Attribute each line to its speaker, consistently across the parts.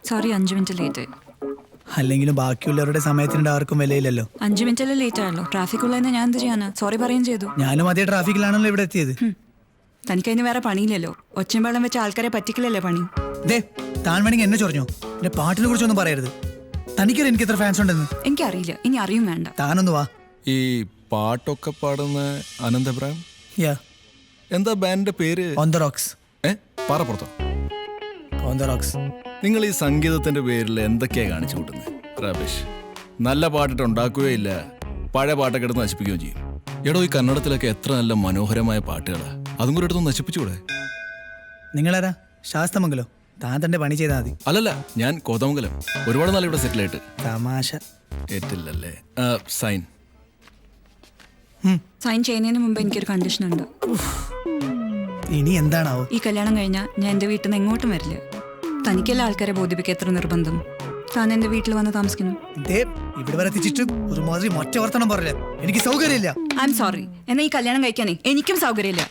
Speaker 1: Sorry 5 minute late.
Speaker 2: അല്ലെങ്കിലും ബാക്കിയുള്ളവരുടെ സമയത്തിൻ്റെ ആർക്കും വിലയില്ലല്ലോ.
Speaker 1: 5 മിനിറ്റല്ലേ ലേറ്റ് ആയല്ലോ. ട്രാഫിക് ഉള്ളതിന് ഞാൻ എന്ത് ചെയ്യാനാ? സോറി പറയുകയും ചെയ്തു.
Speaker 2: ഞാനും അതേ ട്രാഫിക്കിലാണല്ലോ ഇവിടെ എത്തിയത്.
Speaker 1: തനിക്കതിന് വേറെ പണിയില്ലല്ലോ. ഒച്ചയും വെള്ളം വെച്ച് ആൾക്കാരെ പറ്റിക്കലല്ലേ പണി.
Speaker 2: താൻ വേണമെങ്കിൽ എന്നെ ചൊറിഞ്ഞോ? എന്റെ പാട്ടിനെ കുറിച്ചൊന്നും പറയരുത്. തനിക്കറിയാം എനിക്ക് എത്ര ഫാൻസ് ഉണ്ടെന്ന്.
Speaker 1: എനിക്കറിയില്ല, ഇനി അറിയും വേണ്ട.
Speaker 2: താനൊന്ന് വാ.
Speaker 3: ഈ പാട്ടൊക്കെ പാടുന്ന അനന്തപുരം എന്താ ബാൻഡിന്റെ പേര്?
Speaker 2: On the rocks.
Speaker 3: പാറപ്പുറത്തോ?
Speaker 2: On the rocks.
Speaker 3: നിങ്ങൾ ഈ സംഗീതത്തിന്റെ പേരിൽ എന്തൊക്കെയാ കാണിച്ചു കൂട്ടുന്നത്? റബീഷ്. നല്ല പാട്ടിട്ട് ഉണ്ടാക്കുകയില്ല, പഴയ പാട്ടൊക്കെ എടുത്ത് നശിപ്പിക്കുകയും ചെയ്യും. എടോ, ഈ കന്നഡത്തിലൊക്കെ എത്ര നല്ല മനോഹരമായ പാട്ടുകളാ. അതും കൂടെ എടുത്ത് നശിപ്പിച്ചുകൂടെ?
Speaker 2: നിങ്ങളാരാ? ശാസ്തമംഗലോ? താൻ തന്റെ പണി ചെയ്താൽ മതി.
Speaker 3: അല്ലല്ല, ഞാൻ കോതമംഗലം. ഒരുപാട് നാൾ ഇവിടെ സെറ്റിൽ ആയിട്ട്.
Speaker 2: തമാശ
Speaker 3: ഏറ്റില്ലല്ലേ? സൈൻ.
Speaker 1: സൈൻ ചെയ്യുന്നതിന് മുമ്പ് എനിക്കൊരു കണ്ടീഷൻ ഉണ്ട്.
Speaker 2: ഇനി എന്താണാവോ?
Speaker 1: ഈ കല്യാണം കഴിഞ്ഞാൽ ഞാൻ എൻ്റെ വീട്ടിൽ നിന്ന് എങ്ങോട്ടും വരില്ല. തനിക്കെല്ലാം ആൾക്കാരെ ബോധിപ്പിക്കുക എത്ര നിർബന്ധം. താൻ എൻ്റെ വീട്ടിൽ വന്ന് താമസിക്കണം.
Speaker 2: ഇവിടെ വരെ എത്തിച്ചിട്ട് ഒരുമാതിരി മൊറ്റ വർത്തനം പറയില്ല. എനിക്ക് സൗകര്യമില്ല.
Speaker 1: I am sorry. എന്നാൽ ഈ കല്യാണം കഴിക്കാനേ എനിക്കും സൗകര്യമില്ല.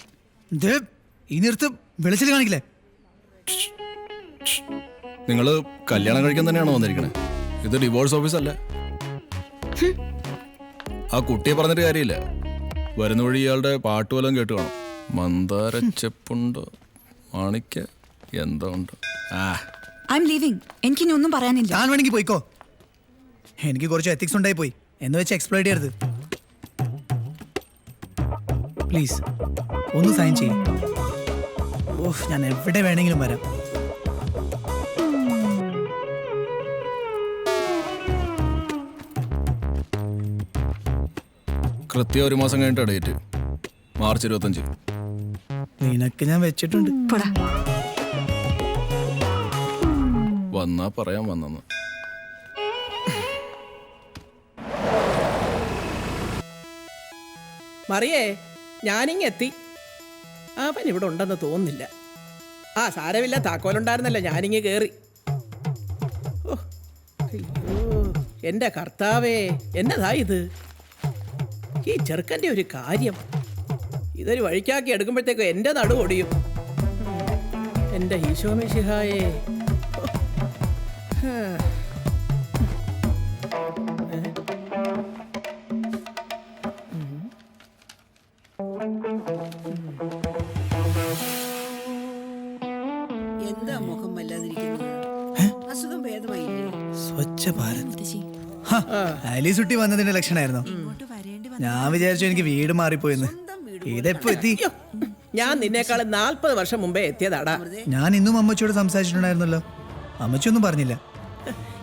Speaker 2: ഈ നിർത്ത് വെളിച്ചിൽ കാണിക്കില്ലേ?
Speaker 3: നിങ്ങള് കല്യാണം കഴിക്കാൻ തന്നെയാണോ വന്നിരിക്കണേ? ഇത് ഡിവോഴ്സ് ഓഫീസ് അല്ല. ആ കുട്ടിയെ പറഞ്ഞിട്ട് കാര്യമില്ല. വരുന്ന വഴി ഇയാളുടെ പാട്ട് വല്ലതും കേട്ട് കാണും. മന്ദാര ചെപ്പുണ്ടോ, മാണിക്ക എന്തോ ഉണ്ട്.
Speaker 1: I am leaving. എനിക്കിനി ഒന്നും പറയാനില്ല.
Speaker 2: ഞാൻ വേണമെങ്കിൽ പോയിക്കോ. എനിക്ക് കുറച്ച് എത്തിക്സ് ഉണ്ടായി പോയി എന്ന് വെച്ച് എക്സ്പ്ലോയിറ്റ് ചെയ്യരുത്. പ്ലീസ് ഒന്ന് സൈൻ ചെയ്യും. ഞാൻ എവിടെ വേണമെങ്കിലും വരാം.
Speaker 3: കൃത്യം 1 മാസം കഴിഞ്ഞിട്ട് ഡേറ്റ്. മാർച്ച് 25.
Speaker 2: നിനക്ക് ഞാൻ വെച്ചിട്ടുണ്ട്.
Speaker 3: വന്നാ പറയാൻ വന്നെന്ന്.
Speaker 4: മറിയേ, ഞാനിങ്ങെത്തി. അവൻ ഇവിടെ ഉണ്ടെന്ന് തോന്നുന്നില്ല. സാരമില്ല, താക്കോലുണ്ടായിരുന്നല്ലോ, ഞാനിങ്ങ് കയറി. ഓ അയ്യോ, എൻ്റെ കർത്താവേ, എന്നതാ ഇത്? ഈ ചെറുക്കൻ്റെ ഒരു കാര്യം. ഇതൊരു വഴിക്കാക്കി എടുക്കുമ്പോഴത്തേക്കും എൻ്റെ നടു ഒടിയും. എൻ്റെ ഈശോ മിശിഹായേ.
Speaker 5: എന്താ മുഖം വല്ലാതിരിക്കുന്നത്? അസുഖം ഭേദമായില്ലേ?
Speaker 2: സ്വച്ഛ ഭാരത്. ആലീസുട്ടി വന്നതിന്റെ ലക്ഷണമായിരുന്നോ? ഞാൻ വിചാരിച്ചു എനിക്ക് വീട് മാറിപ്പോയെന്ന്. ഇതെപ്പോ എത്തി?
Speaker 4: ഞാൻ നിന്നേക്കാളും 40 വർഷം മുമ്പേ എത്തിയതാടാ.
Speaker 2: ഞാൻ ഇന്നും അമ്മച്ചിയോട് സംസാരിച്ചിട്ടുണ്ടായിരുന്നല്ലോ. അമ്മച്ചിയൊന്നും പറഞ്ഞില്ല.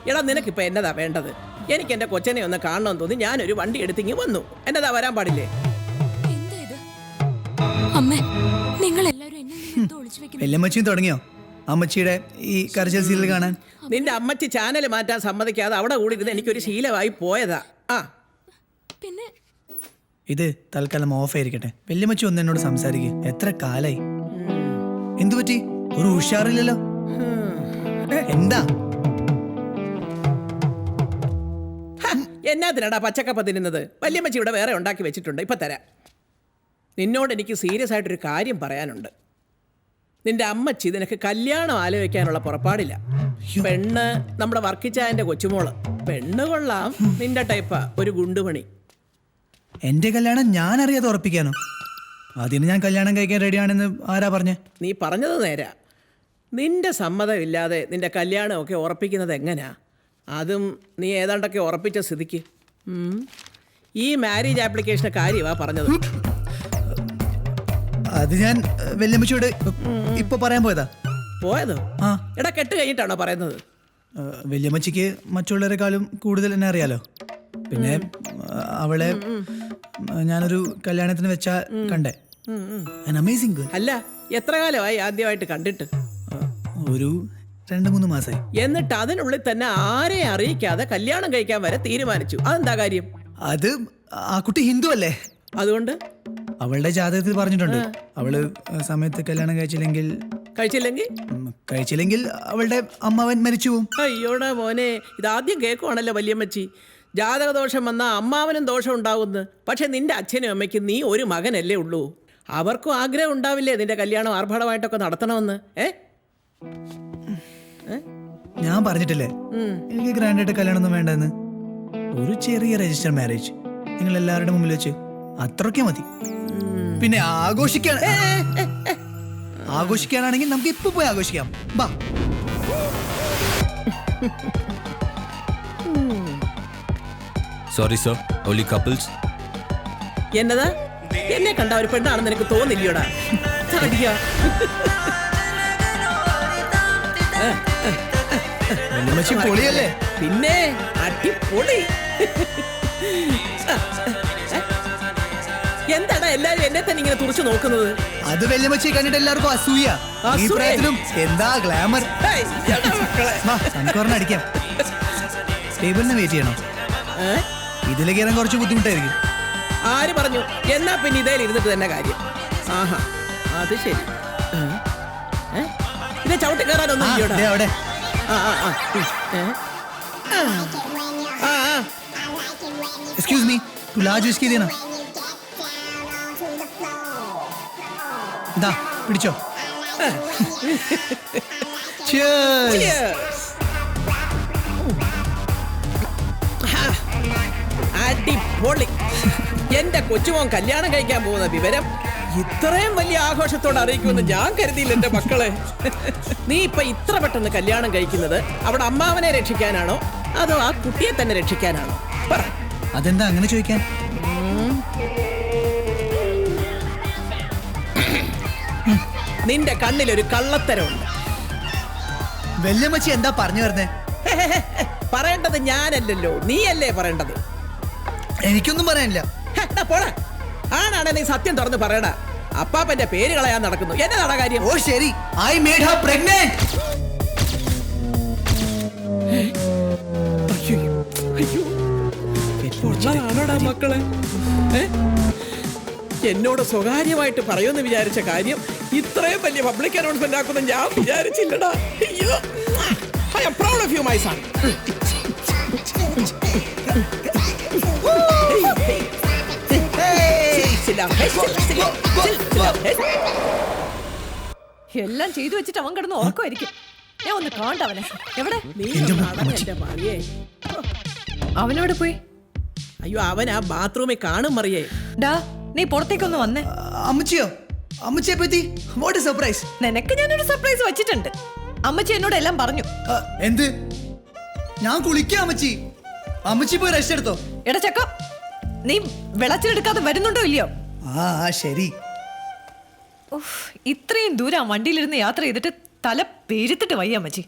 Speaker 4: എടാ, നിനക്കിപ്പോ എന്നതാ വേണ്ടത്? എനിക്ക് എന്റെ കൊച്ചനെ ഒന്ന് കാണണമെന്ന് തോന്നി ഞാനൊരു വണ്ടി എടുത്തിങ്ങി വന്നു. എന്നതാ വരാൻ പാടില്ലേ?
Speaker 2: വല്യമ്മച്ചിയും തുടങ്ങിയോ അമ്മച്ചിയുടെ ഈ കരച്ചിൽ സീരിയൽ കാണാൻ?
Speaker 4: നിന്റെ അമ്മച്ചി ചാനൽ മാറ്റാൻ സമ്മതിക്കാതെ അവിടെ കൂടി ഇരുന്ന് എനിക്കൊരു ശീലമായി പോയതാ.
Speaker 1: പിന്നെ
Speaker 2: ഇത് തൽക്കാലം ഓഫ് ആയിരിക്കട്ടെ. വല്യമ്മച്ചി ഒന്ന് എന്നോട് സംസാരിക്കുക. എത്ര കാലായി? എന്തു പറ്റി? ഒരു ഉഷാറില്ലല്ലോ. എന്താ?
Speaker 4: എന്നാത്തിനാടാ പച്ചക്കപ്പ തിന്നുന്നത്? വല്യമ്മച്ചി ഇവിടെ വേറെ ഉണ്ടാക്കി വെച്ചിട്ടുണ്ട്, ഇപ്പൊ തരാം. നിന്നോട് എനിക്ക് സീരിയസ് ആയിട്ടൊരു കാര്യം പറയാനുണ്ട്. നിന്റെ അമ്മച്ചി നിനക്ക് കല്യാണം ആലോചിക്കാനുള്ള പുറപ്പാടില്ല. പെണ്ണ് നമ്മുടെ വർക്കിച്ചായന്റെ കൊച്ചുമോള്. പെണ്ണ് കൊള്ളാം, നിന്റെ ടൈപ്പാ, ഒരു ഗുണ്ടുമണി.
Speaker 2: എന്റെ കല്യാണം ഞാൻ അറിയാതെ ഉറപ്പിക്കാനോ? അതിന് ഞാൻ കല്യാണം കഴിക്കാൻ റെഡിയാണെന്ന് ആരാ പറഞ്ഞേ?
Speaker 4: നീ പറഞ്ഞത് നേരാ. നിന്റെ സമ്മതമില്ലാതെ നിന്റെ കല്യാണമൊക്കെ ഉറപ്പിക്കുന്നത് എങ്ങനെയാ? അതും നീ ഏതാണ്ടൊക്കെ ഉറപ്പിച്ച സ്ഥിതിക്ക്. ഈ മാരേജ് ആപ്ലിക്കേഷന്റെ കാര്യമാ പറഞ്ഞത്.
Speaker 2: അത് ഞാൻ വല്യമ്മച്ചിയോട് ഇപ്പൊ പറയാൻ പോയതാ.
Speaker 4: പോയതോ? എടാ, കെട്ട് കഴിഞ്ഞിട്ടാണോ പറയുന്നത്?
Speaker 2: വല്യമ്മച്ചിക്ക് മറ്റുള്ളവരെക്കാളും കൂടുതൽ എന്നെ അറിയാലോ. പിന്നെ അവളെ ഞാനൊരു കല്യാണത്തിന് വെച്ചാ കണ്ടേ. അമേസിംഗ്.
Speaker 4: അല്ല, എത്ര കാലമായി ആദ്യമായിട്ട് കണ്ടിട്ട്?
Speaker 2: ഒരു 2-3 മാസമായി.
Speaker 4: എന്നിട്ട് അതിനുള്ളിൽ തന്നെ ആരെയും അറിയിക്കാതെ കല്യാണം കഴിക്കാൻ വരെ തീരുമാനിച്ചു. അതെന്താ കാര്യം?
Speaker 2: അത് ആ കുട്ടി ഹിന്ദു അല്ലേ, അതുകൊണ്ട് അവളുടെ ജാതകത്തിൽ പറഞ്ഞിട്ടുണ്ട്. അവള് സമയത്ത് കല്യാണം കഴിച്ചില്ലെങ്കിൽ അവളുടെ അമ്മാവൻ മരിച്ചു പോകും.
Speaker 4: അയ്യോടാ മോനെ, ഇതാദ്യം കേൾക്കുവാണല്ലോ വല്യമ്മച്ചി. ജാതകദോഷം വന്നാൽ അമ്മാവനും ദോഷം ഉണ്ടാവുന്നു. പക്ഷെ നിന്റെ അച്ഛനും അമ്മയ്ക്കും നീ ഒരു മകനല്ലേ ഉള്ളൂ. അവർക്കും ആഗ്രഹം ഉണ്ടാവില്ലേ നിന്റെ കല്യാണം ആർഭാടമായിട്ടൊക്കെ നടത്തണമെന്ന്?
Speaker 2: ഞാൻ പറഞ്ഞിട്ടില്ലേ എനിക്ക് ഗ്രാൻഡ് ആയിട്ട് കല്യാണം ഒന്നും വേണ്ടെന്ന്. ഒരു ചെറിയ രജിസ്റ്റർ മാരേജ് നിങ്ങൾ എല്ലാവരുടെ മുമ്പിൽ വെച്ച് അത്രയ്ക്ക് മതി. പിന്നെ ആഘോഷിക്കാനാണെങ്കിൽ നമുക്ക് ഇപ്പൊ പോയി ആഘോഷിക്കാം. ബാ.
Speaker 6: Sorry sir, only couples.
Speaker 4: എന്നതാ എന്നെ കണ്ട ഒരു പെണ്ണാണെന്ന് എനിക്ക് തോന്നില്ലയോടാ. അടിയാ.
Speaker 2: വല്യമ്മച്ചി പൊളിയല്ലേ?
Speaker 4: പിന്നെ അടിപൊളി. എന്താടാ എല്ലാരും എന്നെ തന്നെ ഇങ്ങനെ തുറച്ചു നോക്കുന്നത്?
Speaker 2: അത് വല്യമ്മച്ചി കണ്ടിട്ട് എല്ലാവർക്കും അസൂയ. ഈ പ്രായത്തിലും എന്താ ഗ്ലാമർ. സൺകോറിന് അടിക്കാം. ടേബിളിന് വെയിറ്റ് ചെയ്യണോ? ഇതിൽ കയറാൻ കുറച്ച് ബുദ്ധിമുട്ടായിരിക്കും.
Speaker 4: ആര് പറഞ്ഞു? എന്നാ പിന്നെ ഇതേൽ ഇരുന്നിട്ട് തന്നെ കാര്യം. ആഹാ, അത് ശരി. ഇത് ചവിട്ടി കയറാനൊന്നും ഇല്ലയോടാ.
Speaker 2: അവിടെ എക്സ്ക്യൂസ് മീ, तू लार्ज इसकी देना. ദാ പിടിച്ചോ.
Speaker 4: അടിപൊളി. എന്റെ കൊച്ചുമോൻ കല്യാണം കഴിക്കാൻ പോകുന്ന വിവരം ഇത്രയും വലിയ ആഘോഷത്തോടെ അറിയിക്കുമെന്ന് ഞാൻ കരുതിയില്ല എന്റെ മക്കളെ. നീ ഇപ്പൊ ഇത്ര പെട്ടെന്ന് കല്യാണം കഴിക്കുന്നത് അവിടെ അമ്മാവനെ രക്ഷിക്കാനാണോ അതോ ആ കുട്ടിയെ തന്നെ രക്ഷിക്കാനാണോ? പറ.
Speaker 2: അതെന്താ അങ്ങനെ ചോദിക്കാൻ?
Speaker 4: നിന്റെ കണ്ണിലൊരു കള്ളത്തരമുണ്ട്.
Speaker 2: വല്യമ്മച്ചി എന്താ പറഞ്ഞു വരുന്നേ?
Speaker 4: പറയേണ്ടത് ഞാനല്ലല്ലോ, നീയല്ലേ പറയേണ്ടത്.
Speaker 2: എനിക്കൊന്നും പറയാനില്ല.
Speaker 4: പോടാ. ആണാണ് നീ സത്യം തുറന്ന് പറയടാ. അപ്പാപ്പന്റെ പേര് കളയാൻ നടക്കുന്നു. എന്നതാടാ കാര്യം?
Speaker 2: ഓ ശരി, ഐ മേഡ് ഹർ പ്രഗ്നന്റ്.
Speaker 4: ആണോടാ മക്കളെ? എന്നോട് സ്വകാര്യമായിട്ട് പറയുമെന്ന് വിചാരിച്ച കാര്യം ഇത്രയും വലിയ പബ്ലിക് അനൗൺസ്മെന്റ് ആക്കുന്ന ഞാൻ വിചാരിച്ചില്ലടാ. I am proud of you my son.
Speaker 7: എല്ലാം ചെയ്തു വെച്ചിട്ട് അവൻ കിടന്ന് ഉറക്കമായിരിക്കും. ഞാൻ ഒന്ന് കാണണ്ടവനെ. എവിടെ അവനോട് പോയി?
Speaker 4: അയ്യോ, അവൻ ആ ബാത്റൂമിൽ കാണും മറിയേ.
Speaker 7: ഡാ, നീ പുറത്തേക്കൊന്ന് വന്നേ.
Speaker 2: അമ്മച്ചിയോ? അമ്മച്ചിയെ പറ്റി വാട്ട് എ സർപ്രൈസ്.
Speaker 7: നിനക്ക് ഞാനൊരു സർപ്രൈസ് വെച്ചിട്ടുണ്ട്. അമ്മച്ചി എന്നോട് എല്ലാം പറഞ്ഞു.
Speaker 2: എന്ത്? ഞാൻ കുളിക്കാം അമ്മച്ചി. അമ്മച്ചി പോയി റെസ്റ്റ് എടുത്തോ.
Speaker 7: എടാ ചക്ക, നീ വെളച്ചിലെടുക്കാതെ വരുന്നുണ്ടോ ഇല്ലയോ?
Speaker 2: ആ ശരി.
Speaker 7: ഇത്രയും ദൂരം വണ്ടിയിലിരുന്ന് യാത്ര ചെയ്തിട്ട് തല പെരുത്തിട്ട് വയ്യ അമ്മച്ചി.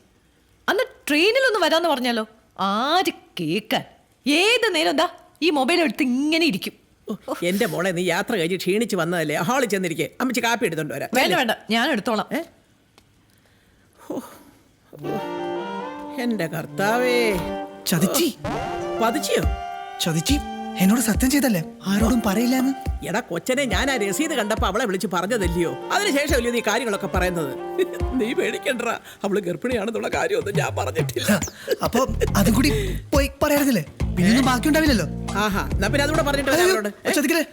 Speaker 7: അന്ന് ട്രെയിനിലൊന്ന് വരാന്ന് പറഞ്ഞാലോ? ആര് കേക്കാൻ? ഏത് നേരം എന്താ ഈ മൊബൈൽ എടുത്ത് ഇങ്ങനെ ഇരിക്കും.
Speaker 4: എന്റെ മോളെ, നീ യാത്ര കഴിഞ്ഞ് ക്ഷീണിച്ച് വന്നതല്ലേ, ഹാളിൽ ചെന്നിരിക്കേ. അമ്മച്ചി കാപ്പി എടുത്തോണ്ട് വരാം.
Speaker 7: വേണ്ട വേണ്ട, ഞാൻ എടുത്തോളാം.
Speaker 4: എന്റെ കർത്താവേ.
Speaker 2: ചതിച്ചി.
Speaker 4: പതിച്ചിയോ?
Speaker 2: ചതിച്ചി എന്നോട് സത്യം ചെയ്തല്ലേ ആരോടും പറയില്ലാന്ന്.
Speaker 4: എടാ കൊച്ചനെ, ഞാൻ ആ രസീത് കണ്ടപ്പോ അവളെ വിളിച്ച് പറഞ്ഞതല്ലയോ? അതിനുശേഷമല്ലയോ നീ കാര്യങ്ങളൊക്കെ പറയുന്നത്? നീ പേടിക്കണ്ട, അവള് ഗർഭിണിയാണെന്നുള്ള കാര്യമൊന്നും ഞാൻ പറഞ്ഞിട്ടില്ല.
Speaker 2: അപ്പൊ അതും കൂടി പോയി പറയാറില്ലേ? പിന്നെ ബാക്കി ഉണ്ടാവില്ലല്ലോ.
Speaker 4: ആഹാ, എന്നാ പിന്നെ അതുകൂടെ പറഞ്ഞിട്ട്
Speaker 2: ചതിക്കല്ലേ,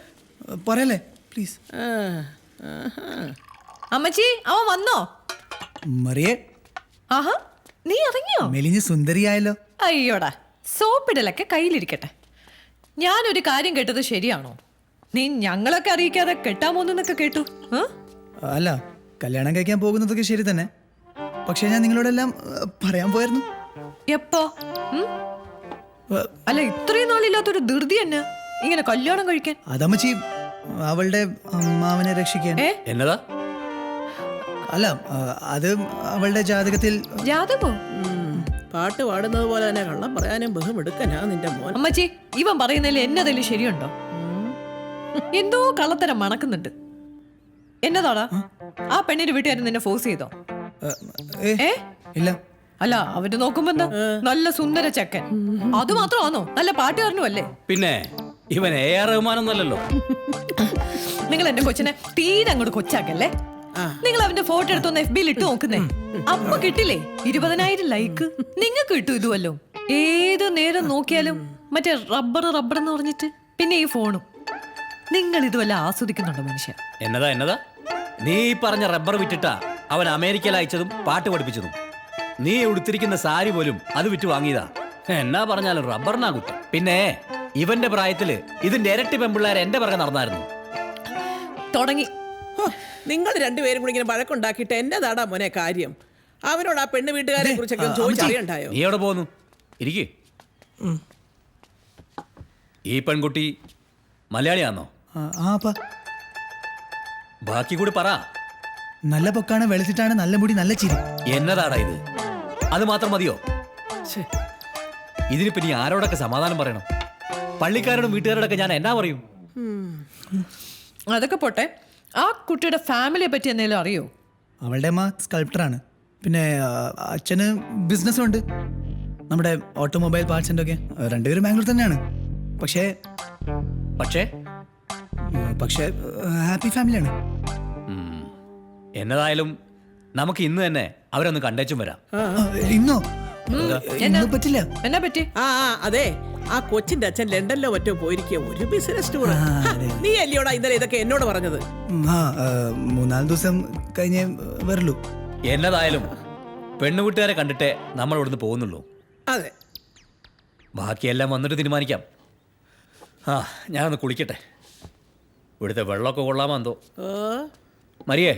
Speaker 2: പറയല്ലേ പ്ലീസ്.
Speaker 7: അമ്മച്ചി, അവൻ വന്നോ?
Speaker 2: മറിയേ,
Speaker 7: ആഹാ, നീ ഇറങ്ങിയോ?
Speaker 2: മെലിഞ്ഞ് സുന്ദരിയായല്ലോ.
Speaker 7: അയ്യോടാ, സോപ്പിടലൊക്കെ കയ്യിലിരിക്കട്ടെ. ഞാനൊരു കാര്യം കേട്ടത് ശരിയാണോ? നീ ഞങ്ങളൊക്കെ അറിയിക്കാതെ കെട്ടാൻ പോകുന്നൊക്കെ കേട്ടു.
Speaker 2: അല്ല, കല്യാണം കഴിക്കാൻ പോകുന്നതൊക്കെ ശരി തന്നെ. പക്ഷെ ഞാൻ നിങ്ങളോടെല്ലാം പറയാൻ പോയായിരുന്നു.
Speaker 7: എപ്പോ? അല്ല, ഇത്രയും നാളില്ലാത്തൊരു ധൃതി തന്നെ ഇങ്ങനെ കല്യാണം കഴിക്കാൻ.
Speaker 2: അതമ്മച്ചി അവളുടെ അമ്മാവനെ രക്ഷിക്കാൻ.
Speaker 6: എന്നതാ?
Speaker 2: അല്ല, അത് അവളുടെ ജാതകത്തിൽ.
Speaker 7: ജാതകോ?
Speaker 4: പാട്ട് പാടുന്നത് പോലെ തന്നെ കള്ളം പറയാനും ബഹുമെടുക്കനാ നിന്റെ മോൻ.
Speaker 7: അമ്മച്ചി, ഇവൻ പറയുന്നതിൽ എന്നതിൽ ശരിയുണ്ടോ? എന്തോ കള്ളത്തരം മണക്കുന്നുണ്ട്. എന്നതാടാ? ആ പെണ്ണിന്റെ വീട്ടുകാരൻ നിന്നെ ഫോഴ്സ് ചെയ്തോ?
Speaker 2: ഇല്ല.
Speaker 7: അല്ല, അവര് നോക്കുമ്പോ എന്താ നല്ല സുന്ദര ചക്കൻ. അത് മാത്രമാണോ? നല്ല പാട്ടുകാരനും അല്ലേ?
Speaker 6: പിന്നെ ഇവൻ AR റഹ്മാനൊന്നല്ലോ.
Speaker 7: നിങ്ങൾ എന്റെ കൊച്ചിനെ തീരെ അങ്ങോട്ട് കൊച്ചാക്കല്ലേ. നിങ്ങൾ അവന്റെ ഫോട്ടോ എടുത്തൊന്ന് FB-യിൽ ഇട്ട് നോക്കുന്നേ. അപ്പൊ കിട്ടില്ലേ 20,000 ലൈക്ക്. നിങ്ങൾക്ക് കിട്ടും ഇതുവല്ലോ. ഏത് നേരം നോക്കിയാലും മറ്റേ റബ്ബർ എന്ന് പറഞ്ഞിട്ട്, പിന്നെ ഈ ഫോണും. നിങ്ങൾ ഇതുവല്ല ആസ്വദിക്കുന്നുണ്ടോ മനുഷ്യ?
Speaker 6: എന്നതാ? നീ പറഞ്ഞ റബ്ബർ വിറ്റിട്ടാ അവൻ അമേരിക്കയിൽ അയച്ചതും പാട്ട് പഠിപ്പിച്ചതും. നീ ഉടുത്തിരിക്കുന്ന സാരി പോലും അത് വിറ്റ് വാങ്ങിയതാ. എന്നാ പറഞ്ഞാലും റബ്ബറിനാ കുറ്റം. പിന്നെ ഇവന്റെ പ്രായത്തില് ഇതിന്റെ ഇരട്ടി പെമ്പിള്ളേരെ എന്റെ പിറകെ നടന്നായിരുന്നു.
Speaker 7: തുടങ്ങി.
Speaker 4: ഹോ, നിങ്ങൾ രണ്ടുപേരും കൂടി ഇങ്ങനെ വഴക്കുണ്ടാക്കിയിട്ട് എന്നതാടാ മോനെ കാര്യം? അവരോട് ആ പെണ്ണ് വീട്ടുകാരെ കുറിച്ചൊക്കെ ചോദിച്ചറിയണ്ടായോ?
Speaker 6: നീ എവിടെ പോകുന്നു? ഇരിക്കേ. ഈ പെൺകുട്ടി മലയാളിയാണോ?
Speaker 2: അപ്പാ
Speaker 6: ബാക്കി കൂടി പറ.
Speaker 2: നല്ല പൊക്കാണ്, വെളുത്തിട്ടാണ്, നല്ല മുടി, നല്ല ചിരി.
Speaker 6: എന്നതാടാ ഇത്? അത് മാത്രം മതിയോ? ഇതിനിപ്പോ നീ ആരോടൊക്കെ സമാധാനം പറയണം? പള്ളിക്കാരോടും വീട്ടുകാരോടൊക്കെ ഞാൻ എന്നാ പറയും?
Speaker 7: അതൊക്കെ പോട്ടെ, ആ കുട്ടിയുടെ ഫാമിലിയെ പറ്റി എന്തെങ്കിലും അറിയോ?
Speaker 2: അവളുടെ അമ്മ സ്കൾപ്റ്ററാണ്. പിന്നെ അച്ഛന് ബിസിനസ്സുണ്ട്, നമ്മുടെ ഓട്ടോമൊബൈൽ പാർട്സിൻ്റെ ഒക്കെ. രണ്ടുപേരും ബാംഗ്ലൂർ തന്നെയാണ്. പക്ഷേ പക്ഷേ ഹാപ്പി ഫാമിലിയാണ്.
Speaker 6: എന്നതായാലും നമുക്ക് ഇന്ന് തന്നെ അവരൊന്ന് കണ്ടേച്ചും വരാം.
Speaker 2: ഇന്നോ? ഇന്ന് പറ്റില്ല.
Speaker 7: എന്നാ പറ്റി?
Speaker 4: അതെ, ആ കൊച്ചിന്റെ അച്ഛൻ ലണ്ടനിലോ മറ്റോ പോയിരിക്കുക, ഒരു ബിസിനസ് ടൂർ. നീ അല്ലയോടാ ഇന്നലെ ഇതൊക്കെ എന്നോട് പറഞ്ഞത്?
Speaker 2: 3-4 ദിവസം കഴിഞ്ഞേ വരുള്ളൂ.
Speaker 6: എന്നതായാലും പെണ്ണുകൂട്ടുകാരെ കണ്ടിട്ടേ നമ്മൾ ഇവിടുന്ന് പോകുന്നുള്ളൂ.
Speaker 4: അതെ,
Speaker 6: ബാക്കിയെല്ലാം വന്നിട്ട് തീരുമാനിക്കാം. ഞാനൊന്ന് കുളിക്കട്ടെ. ഇവിടുത്തെ വെള്ളമൊക്കെ കൊള്ളാമോ എന്തോ. മരിയേ,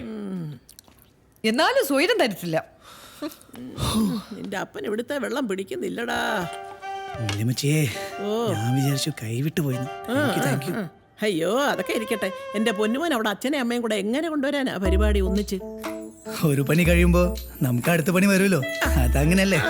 Speaker 7: എന്നാലും സ്വൈരം തരത്തില്ല.
Speaker 4: നിന്റെ അപ്പൻ ഇവിടുത്തെ വെള്ളം പിടിക്കുന്നില്ലടാ.
Speaker 2: വല്യമ്മച്ചിയെ, ഞാൻ വിചാരിച്ചു കൈവിട്ട് പോയിന്ന്. Thank you.
Speaker 4: അയ്യോ, അതൊക്കെ ഇരിക്കട്ടെ. എന്റെ പൊന്നുമോൻ അവിടെ അച്ഛനെ അമ്മയും കൂടെ എങ്ങനെ കൊണ്ടുവരാനാ പരിപാടി ഒന്നിച്ച്?
Speaker 2: ഒരു പണി കഴിയുമ്പോ നമുക്ക് അടുത്ത പണി വരുമല്ലോ, അതങ്ങനല്ലേ?